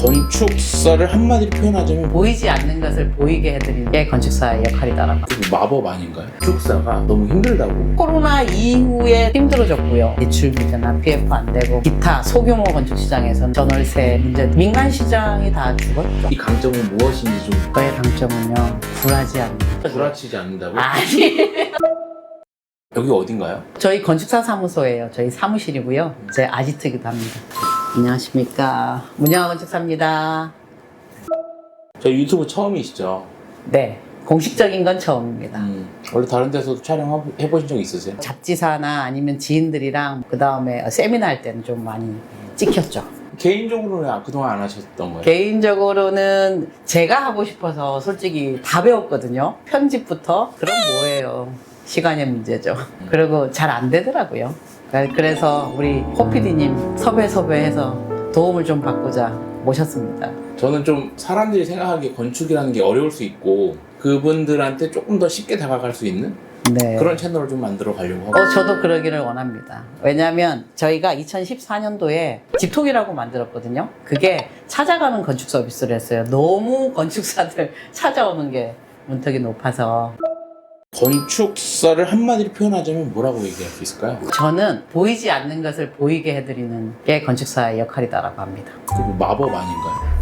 건축사를 한마디로 표현하자면 보이지 않는 것을 보이게 해드리는 게 건축사의 역할이다라고. 마법 아닌가요? 건축사가 너무 힘들다고. 코로나 이후에 힘들어졌고요. 대출 비자나 PF 안 되고 기타 소규모 건축 시장에서는 전월세 문제, 민간 시장이 다 죽었죠. 이 강점은 무엇인지 좀 저의 강점은요, 불하지 않는. 불화치지 않는다고? 아니. 여기 어딘가요? 저희 건축사 사무소예요. 저희 사무실이고요. 제 아지트기도 합니다. 안녕하십니까. 문영아 건축사입니다. 저희 유튜브 처음이시죠? 네. 공식적인 건 처음입니다. 원래 다른 데서도 촬영해보신 적 있으세요? 잡지사나 아니면 지인들이랑 그 다음에 세미나 할 때는 좀 많이 찍혔죠. 개인적으로는 그동안 안 하셨던 거예요? 개인적으로는 제가 하고 싶어서 솔직히 다 배웠거든요. 편집부터. 그럼 뭐예요. 시간의 문제죠. 그리고 잘 안 되더라고요. 그래서 우리 호피디님 섭외해서 도움을 좀 받고자 모셨습니다. 저는 좀 사람들이 생각하기에 건축이라는 게 어려울 수 있고 그분들한테 조금 더 쉽게 다가갈 수 있는 네. 그런 채널을 좀 만들어 가려고 하고 저도 그러기를 원합니다. 왜냐하면 저희가 2014년도에 집톡이라고 만들었거든요. 그게 찾아가는 건축 서비스를 했어요. 너무 건축사들 찾아오는 게 문턱이 높아서. 건축사를 한마디로 표현하자면 뭐라고 얘기할 수 있을까요? 저는 보이지 않는 것을 보이게 해드리는 게 건축사의 역할이다라고 합니다. 그리고 마법 아닌가요?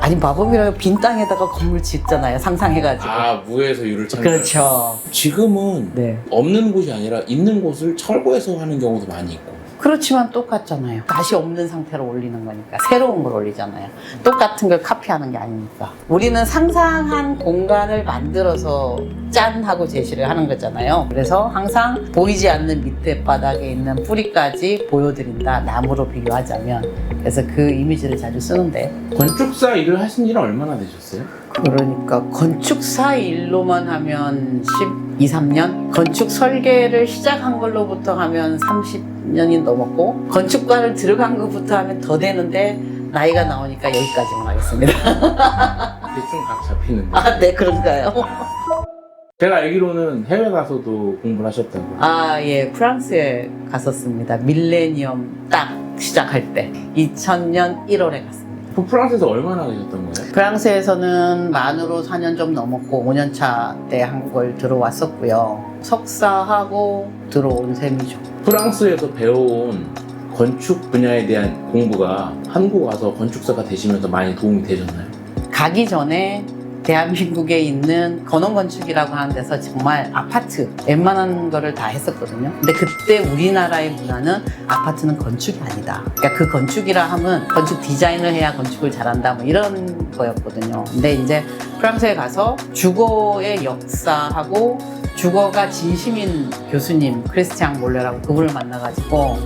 아니 마법이라고 빈 땅에다가 건물 짓잖아요. 상상해가지고. 무에서 유를 찾는 그렇죠. 지금은 네. 없는 곳이 아니라 있는 곳을 철거해서 하는 경우도 많이 있고 그렇지만 똑같잖아요. 다시 없는 상태로 올리는 거니까 새로운 걸 올리잖아요. 똑같은 걸 카피하는 게 아니니까. 우리는 상상한 공간을 만들어서 짠 하고 제시를 하는 거잖아요. 그래서 항상 보이지 않는 밑에 바닥에 있는 뿌리까지 보여드린다. 나무로 비교하자면. 그래서 그 이미지를 자주 쓰는데. 건축사 일을 하신 지는 얼마나 되셨어요? 그러니까 건축사 일로만 하면 12, 3년? 건축 설계를 시작한 걸로부터 하면 30년이 넘었고 건축과를 들어간 것부터 하면 더 되는데 나이가 나오니까 여기까지만 하겠습니다. 대충 각 잡히는데 아, 네, 그런가요? 제가 알기로는 해외 가서도 공부를 하셨다고. 예, 프랑스에 갔었습니다. 밀레니엄 딱 시작할 때 2000년 1월에 갔습니다. 그 프랑스에서 얼마나 계셨던 거예요? 프랑스에서는 만으로 4년 좀 넘었고 5년차 때 한국을 들어왔었고요. 석사하고 들어온 셈이죠. 프랑스에서 배워온 건축 분야에 대한 공부가 한국 와서 건축사가 되시면서 많이 도움이 되셨나요? 가기 전에 대한민국에 있는 건원건축이라고 하는 데서 정말 아파트 웬만한 거를 다 했었거든요. 근데 그때 우리나라의 문화는 아파트는 건축이 아니다. 그러니까 그 건축이라 하면 건축 디자인을 해야 건축을 잘한다 뭐 이런 거였거든요. 근데 이제 프랑스에 가서 주거의 역사하고 주거가 진심인 교수님 크리스티앙 몰레라고 그분을 만나가지고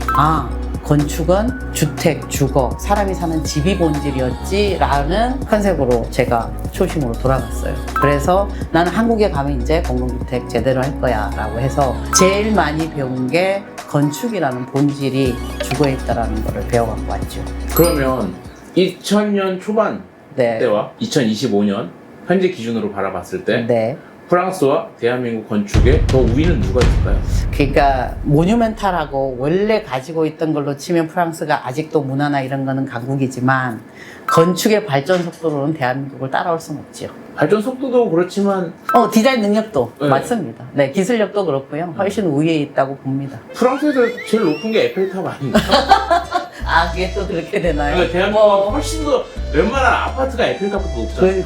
건축은 주택, 주거, 사람이 사는 집이 본질이었지 라는 컨셉으로 제가 초심으로 돌아갔어요. 그래서 나는 한국에 가면 이제 공동주택 제대로 할 거야 라고 해서 제일 많이 배운 게 건축이라는 본질이 주거에 있다는 거를 배워갖고 왔죠. 그러면 2000년 초반 네. 때와 2025년 현재 기준으로 바라봤을 때 네. 프랑스와 대한민국 건축의 더 우위는 누가 있을까요? 그러니까 모뉴멘탈하고 원래 가지고 있던 걸로 치면 프랑스가 아직도 문화나 이런 거는 강국이지만 건축의 발전 속도로는 대한민국을 따라올 수는 없지요. 발전 속도도 그렇지만 디자인 능력도 네. 맞습니다. 네, 기술력도 그렇고요. 훨씬 우위에 있다고 봅니다. 프랑스에서 제일 높은 게 에펠탑 아닌가요? 그게 또 그렇게 되나요? 그러니까 대한민국은 훨씬 더 웬만한 아파트가 에펠탑보다 높잖아요.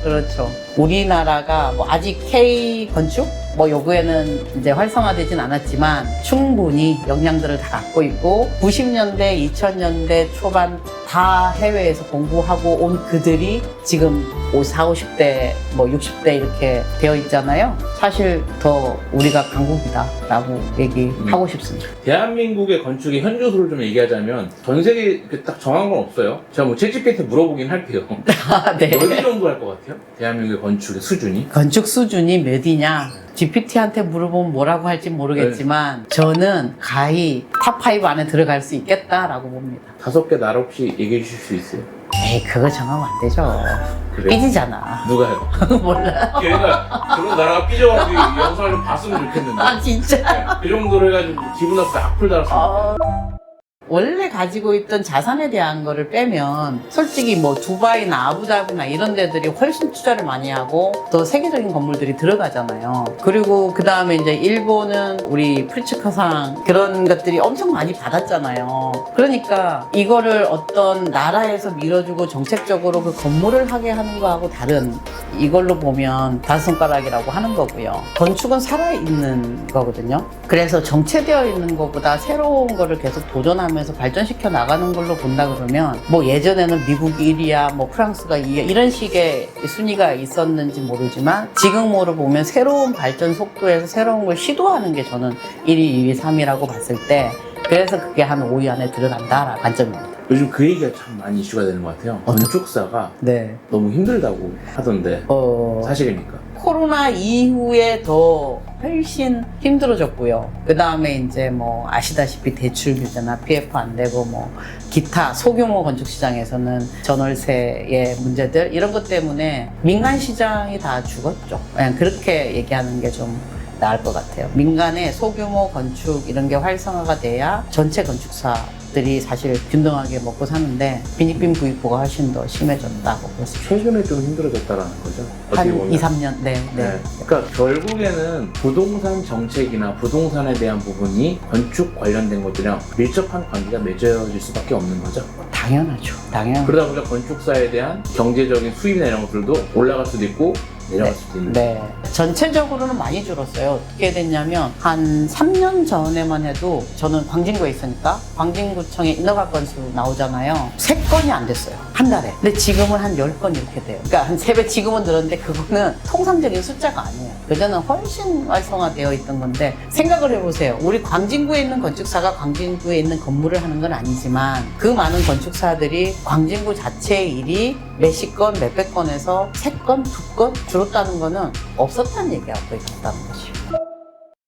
그렇죠. 우리나라가 아직 K 건축? 요구에는 이제 활성화되진 않았지만 충분히 역량들을 다 갖고 있고 90년대, 2000년대 초반 다 해외에서 공부하고 온 그들이 지금 40, 50대, 60대 이렇게 되어 있잖아요. 사실 더 우리가 강국이다라고 얘기하고 싶습니다. 대한민국의 건축의 현주소를 좀 얘기하자면 전 세계 딱 정한 건 없어요. 제가 챗GPT한테 물어보긴 할게요. 네. 어디 정도 할 것 같아요? 대한민국의 건축의 수준이? 건축 수준이 몇이냐? GPT한테 물어보면 뭐라고 할지 모르겠지만 저는 가히 탑5 안에 들어갈 수 있겠다라고 봅니다. 5개 나라 혹시 얘기해 주실 수 있어요? 에이, 그거 정하면 안 되죠. 그래요? 삐지잖아. 누가요? 몰라. 걔가 그런 나라가 삐져가지고 이 영상을 좀 봤으면 좋겠는데 진짜? 그 정도로 해가지고 기분 나쁘게 악플 달았으면 원래 가지고 있던 자산에 대한 거를 빼면 솔직히 뭐 두바이나 아부다비나 이런 데들이 훨씬 투자를 많이 하고 더 세계적인 건물들이 들어가잖아요. 그리고 그 다음에 이제 일본은 우리 프리츠커상 그런 것들이 엄청 많이 받았잖아요. 그러니까 이거를 어떤 나라에서 밀어주고 정책적으로 그 건물을 하게 하는 거하고 다른 이걸로 보면 다섯 손가락이라고 하는 거고요. 건축은 살아있는 거거든요. 그래서 정체되어 있는 것보다 새로운 거를 계속 도전하면서 발전시켜 나가는 걸로 본다 그러면 뭐 예전에는 미국이 1위야 뭐 프랑스가 2위야 이런 식의 순위가 있었는지 모르지만 지금으로 보면 새로운 발전 속도에서 새로운 걸 시도하는 게 저는 1위, 2위, 3위라고 봤을 때 그래서 그게 한 5위 안에 들어간다라는 관점입니다. 요즘 그 얘기가 참 많이 이슈가 되는 것 같아요. 건축사가 네. 너무 힘들다고 하던데 사실입니까? 코로나 이후에 더 훨씬 힘들어졌고요. 그 다음에 이제 뭐 아시다시피 대출 규제나 PF 안 되고 뭐 기타 소규모 건축 시장에서는 전월세의 문제들 이런 것 때문에 민간 시장이 다 죽었죠. 그냥 그렇게 얘기하는 게 좀 나을 것 같아요. 민간의 소규모 건축 이런 게 활성화가 돼야 전체 건축사들이 사실 균등하게 먹고 사는데 빈익빈 부익부가 훨씬 더 심해졌다고 볼 수 있어요. 최근에 좀 힘들어졌다라는 거죠. 어떻게 한 보면. 2, 3년. 네. 그러니까 결국에는 부동산 정책이나 부동산에 대한 부분이 건축 관련된 것들이랑 밀접한 관계가 맺어질 수밖에 없는 거죠. 당연하죠. 그러다 보니까 건축사에 대한 경제적인 수입이나 이런 것들도 올라갈 수도 있고 내려갈 수도 있는. 네. 전체적으로는 많이 줄었어요. 어떻게 됐냐면 한 3년 전에만 해도 저는 광진구에 있으니까 광진구청에 인허가 건수 나오잖아요. 3건이 안 됐어요. 한 달에. 근데 지금은 한 10건 이렇게 돼요. 그러니까 한 3배 지금은 늘었는데 그거는 통상적인 숫자가 아니에요. 그전은 훨씬 활성화되어 있던 건데 생각을 해보세요. 우리 광진구에 있는 건축사가 광진구에 있는 건물을 하는 건 아니지만 그 많은 건축사들이 광진구 자체의 일이 몇십 건, 몇백 건에서 3건, 2건 줄었다는 거는 없었다는 얘기하고 있다는 거죠.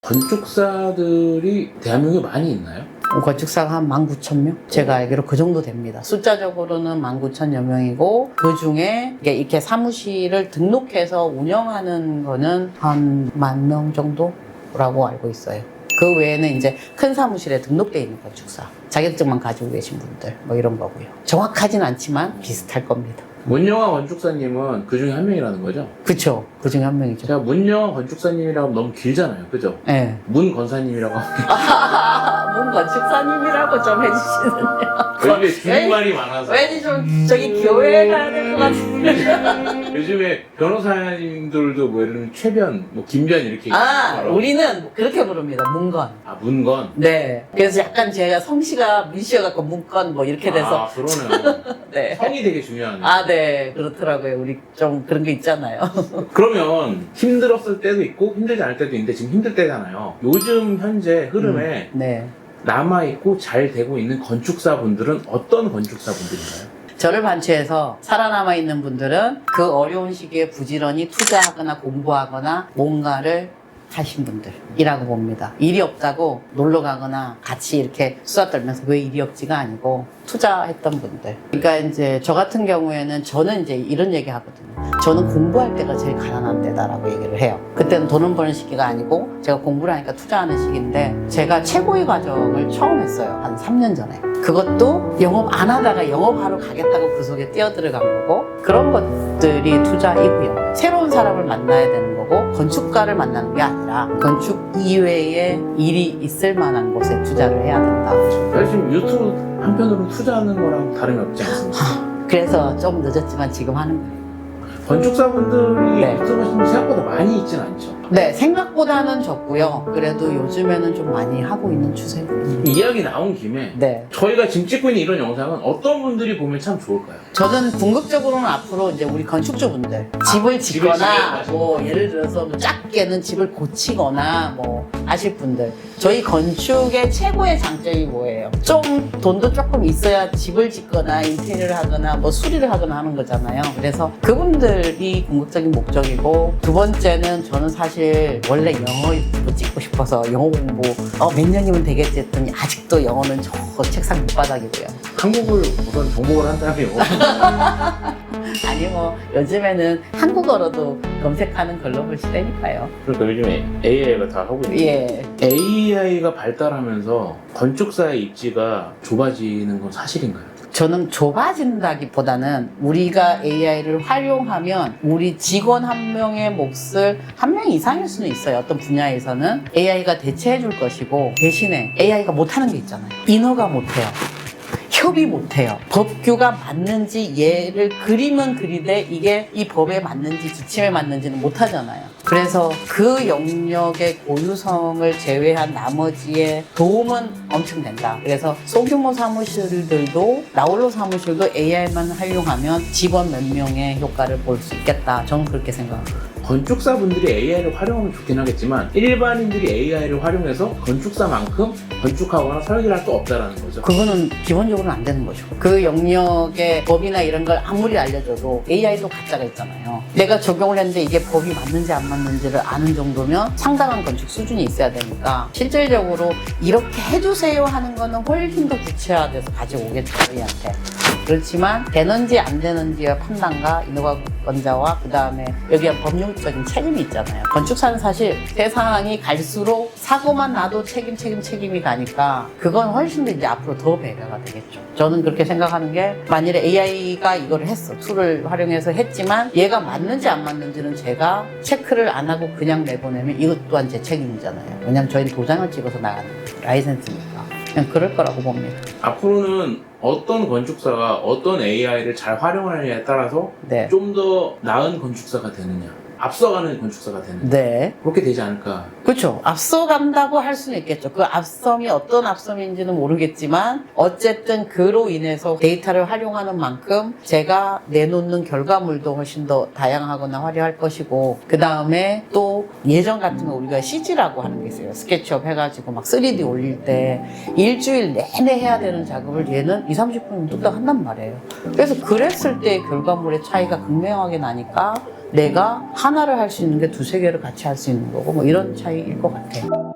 건축사들이 대한민국에 많이 있나요? 건축사가 한 19,000명? 제가 알기로 그 정도 됩니다. 숫자적으로는 19,000여 명이고 그 중에 이렇게 사무실을 등록해서 운영하는 거는 한 10,000명 정도라고 알고 있어요. 그 외에는 이제 큰 사무실에 등록되어 있는 건축사, 자격증만 가지고 계신 분들 뭐 이런 거고요. 정확하진 않지만 비슷할 겁니다. 문영화 건축사님은 그 중에 한 명이라는 거죠? 그쵸. 그 중에 한 명이죠. 제가 문영화 건축사님이라고 하면 너무 길잖아요. 그죠? 네. 문건사님이라고 하면 뭔 건축사님이라고 좀 해주시는데요. 요즘에 줄임말이 많아서 왠지 좀 저기 교회 가야 될 것 같은데. 요즘에 변호사님들도 뭐 예를 들면 최변, 뭐 김변 이렇게 우리는 그렇게 부릅니다. 문건. 아 문건? 네. 그래서 약간 제가 성씨가 민씨여갖고 문건 뭐 이렇게 돼서. 아 그러네요. 네. 성이 되게 중요하네. 아, 네. 그렇더라고요. 우리 좀 그런 게 있잖아요. 그러면 힘들었을 때도 있고 힘들지 않을 때도 있는데 지금 힘들 때잖아요. 요즘 현재 흐름에 네. 남아있고 잘 되고 있는 건축사분들은 어떤 건축사분들인가요? 저를 반추해서 살아남아 있는 분들은 그 어려운 시기에 부지런히 투자하거나 공부하거나 뭔가를 하신 분들이라고 봅니다. 일이 없다고 놀러 가거나 같이 이렇게 수다 떨면서 왜 일이 없지가 아니고 투자했던 분들. 그러니까 이제 저 같은 경우에는 저는 이제 이런 얘기 하거든요. 저는 공부할 때가 제일 가난한 때다라고 얘기를 해요. 그때는 돈을 버는 시기가 아니고 제가 공부를 하니까 투자하는 시기인데 제가 최고의 과정을 처음 했어요. 한 3년 전에. 그것도 영업 안 하다가 영업하러 가겠다고 그 속에 뛰어들어간 거고 그런 것들이 투자이고요. 새로운 사람을 만나야 되는 거고 건축가를 만나는 게 아니라 건축 이외에 일이 있을 만한 곳에 투자를 해야 된다. 사실 지금 유튜브 한편으로 투자하는 거랑 다름이 없지 않습니까? 그래서 좀 늦었지만 지금 하는 거예요. 건축사분들이 네. 유튜브 하시는 분 생각보다 많이 있진 않죠. 네, 생각보다는 적고요. 그래도 요즘에는 좀 많이 하고 있는 추세입니다. 이야기 나온 김에 네. 저희가 지금 찍고 있는 이런 영상은 어떤 분들이 보면 참 좋을까요? 저는 궁극적으로는 앞으로 이제 우리 건축주분들 집을 짓거나 짓거나 뭐 예를 들어서 뭐 작게는 집을 고치거나 뭐 하실 분들 저희 건축의 최고의 장점이 뭐예요? 좀 돈도 조금 있어야 집을 짓거나 인테리어를 하거나 뭐 수리를 하거나 하는 거잖아요. 그래서 그분들이 궁극적인 목적이고 두 번째는 저는 사실 원래 영어 유튜브 찍고 싶어서 영어 공부 몇 년이면 되겠지 했더니 아직도 영어는 저 책상 밑바닥이고요. 한국을 우선 정복을 한 다음에 아니 뭐 요즘에는 한국어로도 검색하는 글로벌 시대니까요. 그러니까 요즘에 AI가 다 하고 있는 예. AI가 발달하면서 건축사의 입지가 좁아지는 건 사실인가요? 저는 좁아진다기보다는 우리가 AI를 활용하면 우리 직원 한 명의 몫을 한 명 이상일 수는 있어요. 어떤 분야에서는 AI가 대체해 줄 것이고 대신에 AI가 못하는 게 있잖아요. 인허가 못해요. 협의 못해요. 법규가 맞는지 얘를 그림은 그리되 이게 이 법에 맞는지 지침에 맞는지는 못하잖아요. 그래서 그 영역의 고유성을 제외한 나머지의 도움은 엄청 된다. 그래서 소규모 사무실들도 나홀로 사무실도 AI만 활용하면 직원 몇 명의 효과를 볼 수 있겠다. 저는 그렇게 생각합니다. 건축사분들이 AI를 활용하면 좋긴 하겠지만 일반인들이 AI를 활용해서 건축사만큼 건축하거나 설계를 할 수 없다는 거죠. 그거는 기본적으로는 안 되는 거죠. 그 영역의 법이나 이런 걸 아무리 알려줘도 AI도 가짜가 있잖아요. 내가 적용을 했는데 이게 법이 맞는지 안 맞는지를 아는 정도면 상당한 건축 수준이 있어야 되니까 실질적으로 이렇게 해주세요 하는 거는 훨씬 더 구체화돼서 가지고 오겠죠, 저희한테. 그렇지만 되는지 안 되는지의 판단과 인허가권자와 그 다음에 여기에 법률적인 책임이 있잖아요. 건축사는 사실 세상이 갈수록 사고만 나도 책임이 가니까 그건 훨씬 더 이제 앞으로 더 배려가 되겠죠. 저는 그렇게 생각하는 게 만일에 AI가 이걸 했어. 툴을 활용해서 했지만 얘가 맞는지 안 맞는지는 제가 체크를 안 하고 그냥 내보내면 이것 또한 제 책임이잖아요. 왜냐면 저희는 도장을 찍어서 나가는 라이센스니까. 그냥 그럴 거라고 봅니다. 앞으로는 어떤 건축사가 어떤 AI를 잘 활용하느냐에 따라서 네. 좀 더 나은 건축사가 되느냐, 앞서가는 건축사가 되느냐, 네. 그렇게 되지 않을까. 그렇죠. 앞서간다고 할 수는 있겠죠. 그 앞섬이 어떤 앞섬인지는 모르겠지만 어쨌든 그로 인해서 데이터를 활용하는 만큼 제가 내놓는 결과물도 훨씬 더 다양하거나 화려할 것이고 그 다음에 또 예전 같은 거 우리가 CG라고 하는 게 있어요. 스케치업 해가지고 막 3D 올릴 때 일주일 내내 해야 되는 작업을 얘는 20-30분 뚝딱 한단 말이에요. 그래서 그랬을 때 결과물의 차이가 극명하게 나니까 내가 하나를 할 수 있는 게 2-3개를 같이 할 수 있는 거고 뭐 이런 차이일 것 같아요.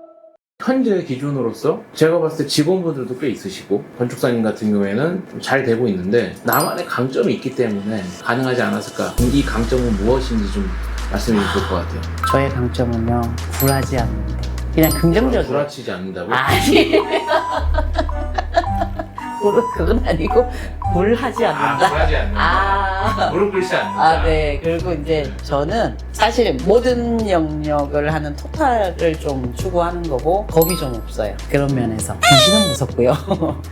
현재 기준으로서 제가 봤을 때 직원분들도 꽤 있으시고 건축사님 같은 경우에는 좀 잘 되고 있는데 나만의 강점이 있기 때문에 가능하지 않았을까. 이 강점은 무엇인지 좀 말씀해 주실 것 같아요. 저의 강점은요, 굴하지 않는데 그냥 긍정적으로. 구라치지 않는다고? 아니 그건 아니고 굴하지 않는다. 구라지 않는다. 아. 무릎 꿇지 않는다. 아, 네. 그리고 이제 저는 사실 모든 영역을 하는 토탈을 좀 추구하는 거고 겁이 좀 없어요. 그런 면에서. 귀신은 무섭고요.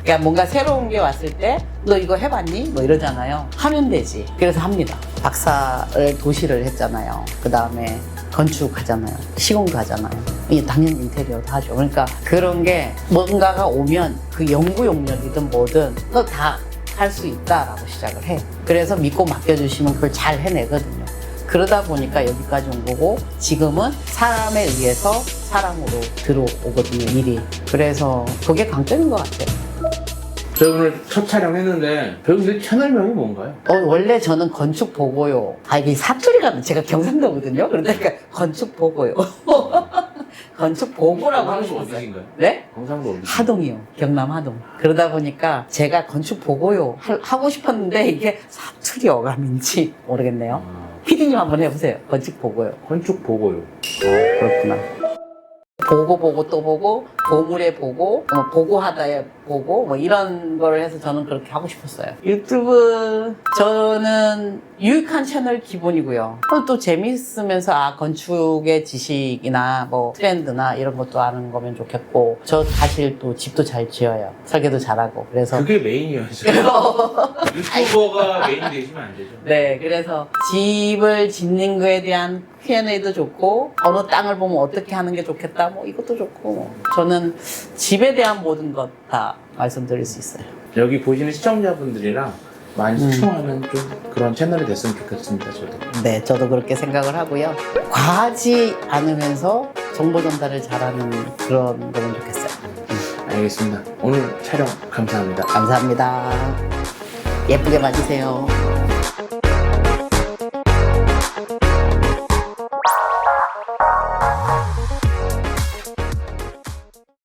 그러니까 뭔가 새로운 게 왔을 때 너 이거 해봤니? 뭐 이러잖아요. 하면 되지. 그래서 합니다. 박사를 도시를 했잖아요. 그 다음에 건축하잖아요. 시공도 하잖아요. 이게 당연히 인테리어도 하죠. 그러니까 그런 게 뭔가가 오면 그 연구 용역이든 뭐든 너 다 할 수 있다라고 시작을 해요. 그래서 믿고 맡겨주시면 그걸 잘 해내거든요. 그러다 보니까 여기까지 온 거고 지금은 사람에 의해서 사람으로 들어오거든요, 일이. 그래서 그게 강점인 것 같아요. 저희 오늘 첫 촬영했는데 배우님 채널명이 뭔가요? 원래 저는 건축 보고요. 이게 사투리가 제가 경상도거든요. 그러니까 건축 보고요. 건축 보고라고 하고 경상도 싶었어요. 어디신가요? 네? 경상도 어디? 하동이요. 경남 하동. 그러다 보니까 제가 건축 보고요 하고 싶었는데 이게 사투리 어감인지 모르겠네요. 피디님 한번 해보세요. 건축 보고요. 건축 보고요. 그렇구나. 보고 또 보고 보물에 보고 보고하다에 보고 뭐 이런 거를 해서 저는 그렇게 하고 싶었어요. 유튜브 저는 유익한 채널 기본이고요. 또 재밌으면서 건축의 지식이나 뭐 트렌드나 이런 것도 아는 거면 좋겠고 저 사실 또 집도 잘 지어요. 설계도 잘하고 그래서 그게 메인이어야죠. 유튜버가 메인 되시면 안 되죠. 네, 그래서 집을 짓는 거에 대한 Q&A도 좋고 어느 땅을 보면 어떻게 하는 게 좋겠다 뭐 이것도 좋고 저는 집에 대한 모든 것 다 말씀드릴 수 있어요. 여기 보시는 시청자분들이랑 많이 소통하는 좀 그런 채널이 됐으면 좋겠습니다. 저도. 네, 저도 그렇게 생각을 하고요. 과하지 않으면서 정보 전달을 잘하는 그런 거면 좋겠어요. 알겠습니다. 오늘 촬영 감사합니다. 감사합니다. 예쁘게 봐주세요.